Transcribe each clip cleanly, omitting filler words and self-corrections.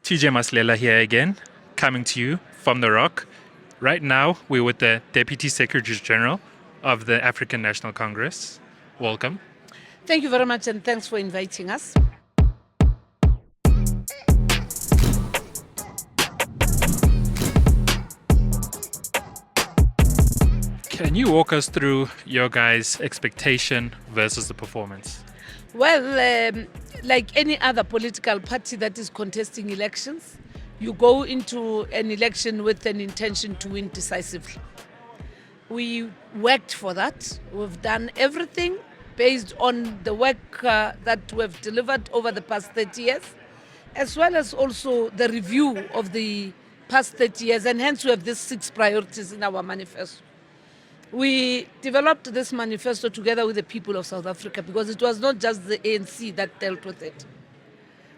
TJ Maslela here again, coming to you from The Rock. Right now, we're with the Deputy Secretary General of the African National Congress. Welcome. Thank you very much, and thanks for inviting us. Can you walk us through your guys' expectation versus the performance? Well, like any other political party that is contesting elections, you go into an election with an intention to win decisively. We worked for that. We've done everything based on the work that we've delivered over the past 30 years, as well as also the review of the past 30 years, and hence we have these 6 priorities in our manifesto. We developed this manifesto together with the people of South Africa because it was not just the ANC that dealt with it.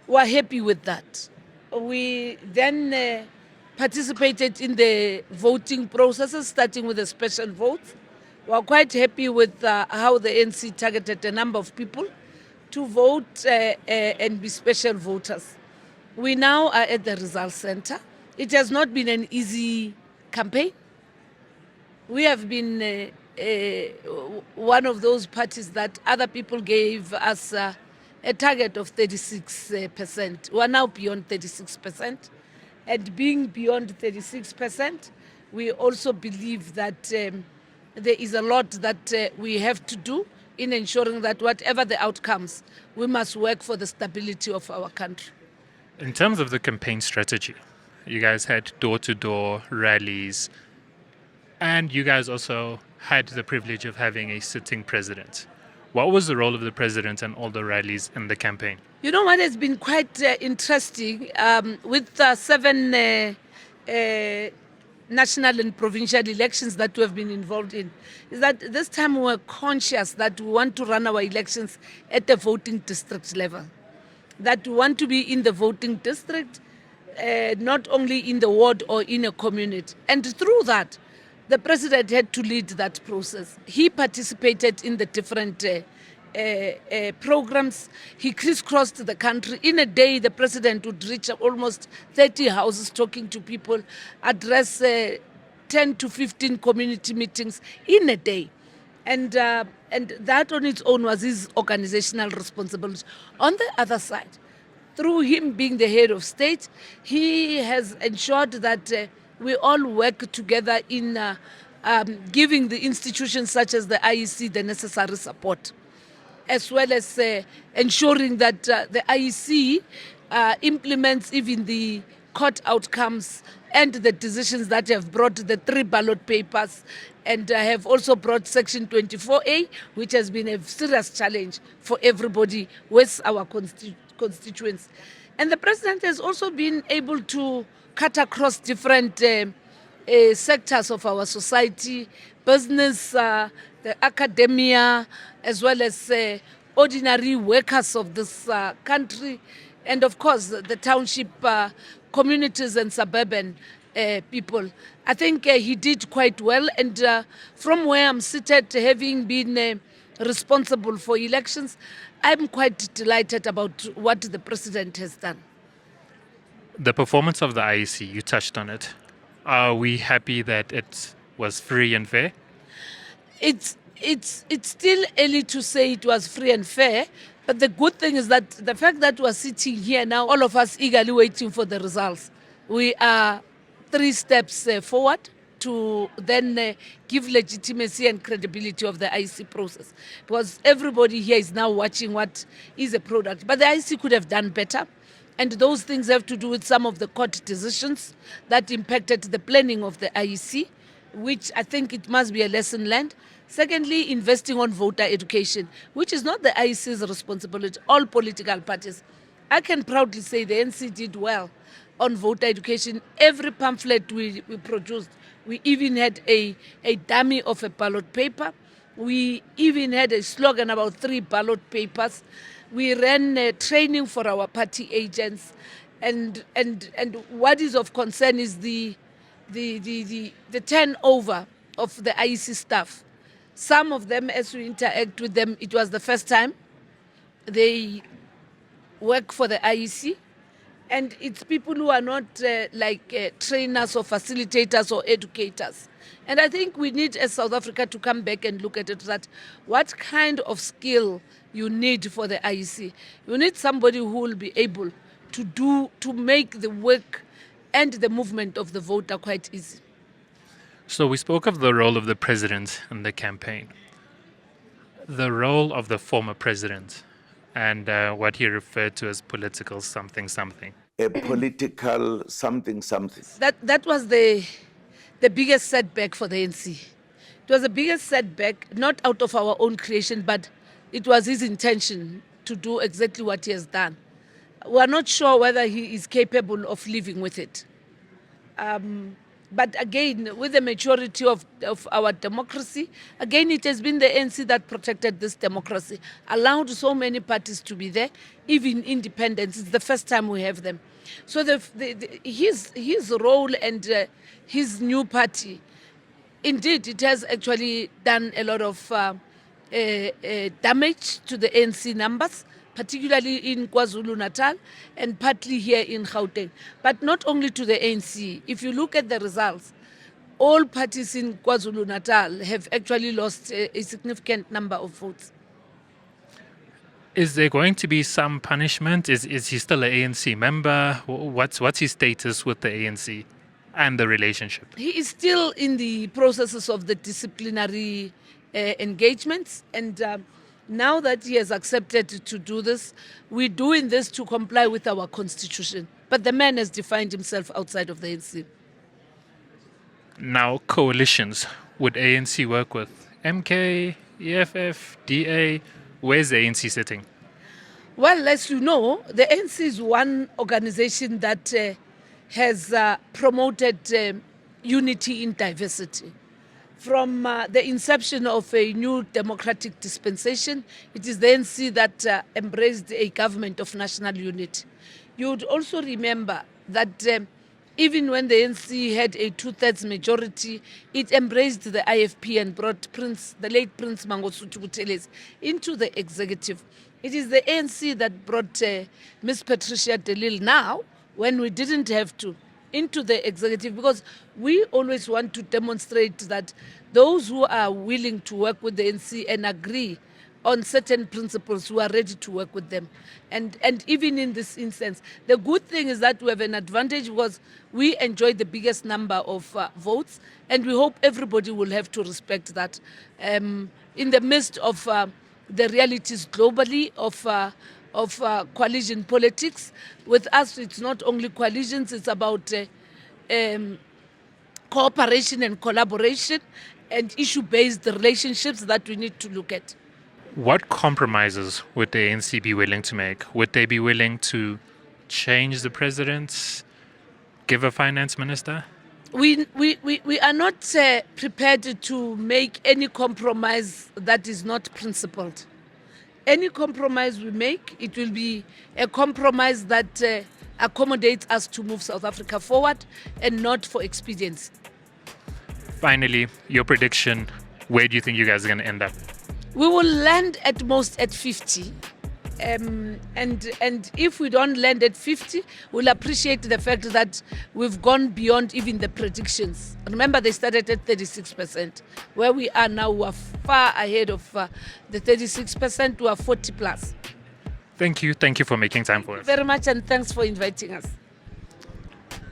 We are happy with that. We then participated in the voting processes, starting with the special votes. We are quite happy with how the ANC targeted a number of people to vote and be special voters. We now are at the results center. It has not been an easy campaign. We have been one of those parties that other people gave us a target of 36%. We are now beyond 36%. And being beyond 36%, we also believe that there is a lot that we have to do in ensuring that whatever the outcomes, we must work for the stability of our country. In terms of the campaign strategy, you guys had door-to-door rallies, and you guys also had the privilege of having a sitting president. What was the role of the president and all the rallies in the campaign? You know what has been quite interesting with 7 national and provincial elections that we have been involved in, is that this time we were conscious that we want to run our elections at the voting district level, that we want to be in the voting district, not only in the ward or in a community. And through that, the president had to lead that process. He participated in the different programs. He crisscrossed the country. In a day, the president would reach almost 30 houses talking to people, address 10 to 15 community meetings in a day. And that on its own was his organizational responsibility. On the other side, through him being the head of state, he has ensured that we all work together in giving the institutions such as the IEC the necessary support, as well as ensuring that the IEC implements even the court outcomes and the decisions that have brought the 3 ballot papers, and have also brought Section 24A, which has been a serious challenge for everybody with our constituents. And the president has also been able to cut across different sectors of our society, business, the academia, as well as ordinary workers of this country, and of course the township communities and suburban people. I think he did quite well, and from where I'm seated, having been responsible for elections, I'm quite delighted about what the president has done. The performance of the IEC, you touched on it. Are we happy that it was free and fair? It's still early to say it was free and fair, but the good thing is that the fact that we're sitting here now, all of us eagerly waiting for the results, we are 3 steps forward to then give legitimacy and credibility of the IEC process. Because everybody here is now watching what is a product. But the IEC could have done better. And those things have to do with some of the court decisions that impacted the planning of the IEC, which I think it must be a lesson learned. Secondly, investing on voter education, which is not the IEC's responsibility, all political parties. I can proudly say the ANC did well on voter education. Every pamphlet we produced, we even had a dummy of a ballot paper. We even had a slogan about 3 ballot papers. We ran training for our party agents, and what is of concern is the turnover of the IEC staff. Some of them, as we interact with them, it was the first time they work for the IEC. And it's people who are not trainers or facilitators or educators. And I think we need, as South Africa, to come back and look at it, that what kind of skill you need for the IEC. You need somebody who will be able to make the work and the movement of the voter quite easy. So we spoke of the role of the president in the campaign, the role of the former president, and what he referred to as political something something. A political something something. That was the biggest setback for the ANC. It was the biggest setback, not out of our own creation, but it was his intention to do exactly what he has done. We are not sure whether he is capable of living with it. But again, with the maturity of our democracy, again, it has been the ANC that protected this democracy, allowed so many parties to be there, even independents. It's the first time we have them. So his role and his new party, indeed, it has actually done a lot of damage to the ANC numbers, particularly in KwaZulu-Natal and partly here in Gauteng. But not only to the ANC. If you look at the results, all parties in KwaZulu-Natal have actually lost a significant number of votes. Is there going to be some punishment? Is he still an ANC member? What's his status with the ANC and the relationship? He is still in the processes of the disciplinary engagements, and now that he has accepted to do this, we're doing this to comply with our constitution. But the man has defined himself outside of the ANC. Now, coalitions. Would ANC work with MK, EFF, DA? Where's the ANC sitting? Well, as you know, the ANC is one organization that has promoted unity in diversity. From the inception of a new democratic dispensation, it is the ANC that embraced a government of national unity. You would also remember that even when the ANC had a two-thirds majority, it embraced the IFP and brought the late Prince Mangosuthu Buthelezi into the executive. It is the ANC that brought Ms. Patricia de Lille now, when we didn't have to, into the executive, because we always want to demonstrate that those who are willing to work with the ANC and agree on certain principles, who are ready to work with them. And even in this instance, the good thing is that we have an advantage because we enjoy the biggest number of votes, and we hope everybody will have to respect that. In the midst of the realities globally of coalition politics, with us it's not only coalitions, it's about cooperation and collaboration and issue-based relationships that we need to look at. What compromises would the ANC be willing to make? Would they be willing to change the president, give a finance minister? We are not prepared to make any compromise that is not principled. Any compromise we make, it will be a compromise that accommodates us to move South Africa forward and not for expediency. Finally, your prediction, where do you think you guys are going to end up? We will land at most at 50. And if we don't land at 50, we'll appreciate the fact that we've gone beyond even the predictions. Remember, they started at 36%. Where we are now, we are far ahead of the 36%. We are 40 plus. Thank you. Thank you for making time for us. Very much, and thanks for inviting us.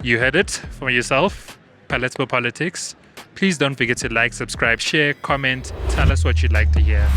You heard it for yourself. Palatable Politics. Please don't forget to like, subscribe, share, comment. Tell us what you'd like to hear.